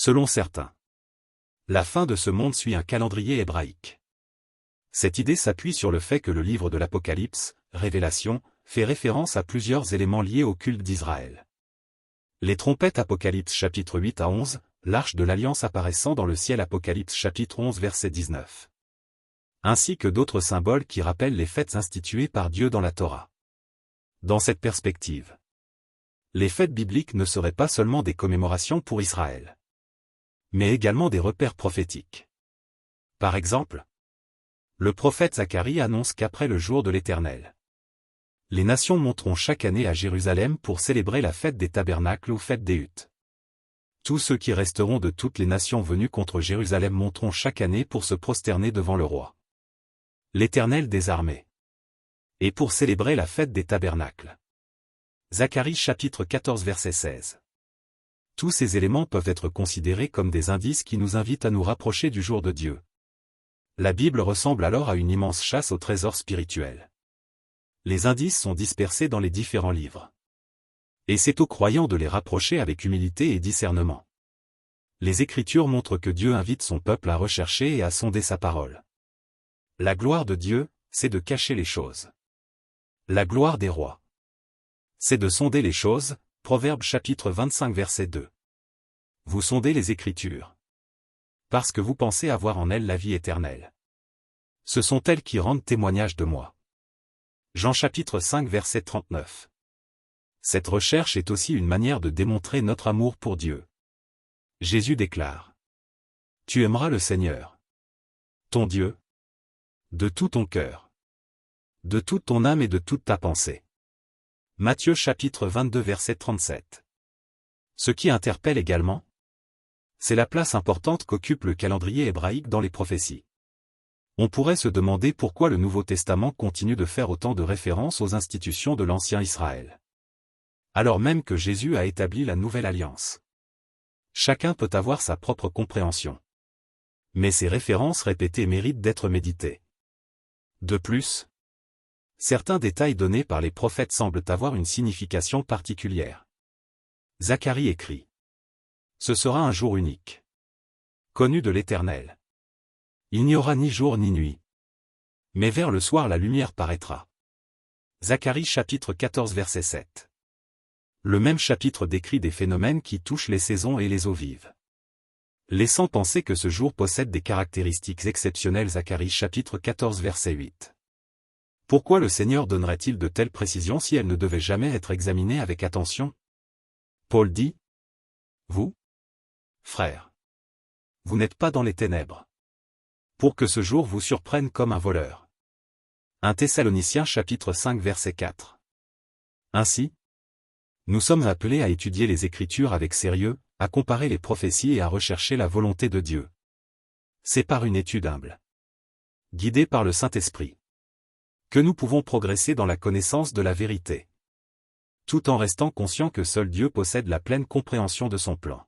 Selon certains, la fin de ce monde suit un calendrier hébraïque. Cette idée s'appuie sur le fait que le livre de l'Apocalypse, Révélation, fait référence à plusieurs éléments liés au culte d'Israël. Les trompettes Apocalypse chapitre 8 à 11, l'arche de l'Alliance apparaissant dans le ciel Apocalypse chapitre 11 verset 19. Ainsi que d'autres symboles qui rappellent les fêtes instituées par Dieu dans la Torah. Dans cette perspective, les fêtes bibliques ne seraient pas seulement des commémorations pour Israël, mais également des repères prophétiques. Par exemple, le prophète Zacharie annonce qu'après le jour de l'Éternel, les nations monteront chaque année à Jérusalem pour célébrer la fête des tabernacles ou fête des huttes. Tous ceux qui resteront de toutes les nations venues contre Jérusalem monteront chaque année pour se prosterner devant le roi, l'Éternel des armées, et pour célébrer la fête des tabernacles. Zacharie chapitre 14 verset 16. Tous ces éléments peuvent être considérés comme des indices qui nous invitent à nous rapprocher du jour de Dieu. La Bible ressemble alors à une immense chasse au trésor spirituel. Les indices sont dispersés dans les différents livres. Et c'est aux croyants de les rapprocher avec humilité et discernement. Les Écritures montrent que Dieu invite son peuple à rechercher et à sonder sa parole. La gloire de Dieu, c'est de cacher les choses. La gloire des rois, c'est de sonder les choses, Proverbes chapitre 25 verset 2. Vous sondez les Écritures, parce que vous pensez avoir en elles la vie éternelle. Ce sont elles qui rendent témoignage de moi. Jean chapitre 5 verset 39. Cette recherche est aussi une manière de démontrer notre amour pour Dieu. Jésus déclare: Tu aimeras le Seigneur, ton Dieu, de tout ton cœur, de toute ton âme et de toute ta pensée. Matthieu chapitre 22 verset 37. Ce qui interpelle également, c'est la place importante qu'occupe le calendrier hébraïque dans les prophéties. On pourrait se demander pourquoi le Nouveau Testament continue de faire autant de références aux institutions de l'ancien Israël, alors même que Jésus a établi la nouvelle alliance. Chacun peut avoir sa propre compréhension, mais ces références répétées méritent d'être méditées. De plus, certains détails donnés par les prophètes semblent avoir une signification particulière. Zacharie écrit: Ce sera un jour unique, connu de l'Éternel. Il n'y aura ni jour ni nuit, mais vers le soir la lumière paraîtra. Zacharie chapitre 14 verset 7. Le même chapitre décrit des phénomènes qui touchent les saisons et les eaux vives, laissant penser que ce jour possède des caractéristiques exceptionnelles. Zacharie chapitre 14 verset 8. Pourquoi le Seigneur donnerait-il de telles précisions si elles ne devaient jamais être examinées avec attention? Paul dit: Vous, frères, vous n'êtes pas dans les ténèbres, pour que ce jour vous surprenne comme un voleur. 1 Thessaloniciens chapitre 5 verset 4. Ainsi, nous sommes appelés à étudier les Écritures avec sérieux, à comparer les prophéties et à rechercher la volonté de Dieu. C'est par une étude humble, guidée par le Saint-Esprit, que nous pouvons progresser dans la connaissance de la vérité, tout en restant conscients que seul Dieu possède la pleine compréhension de son plan.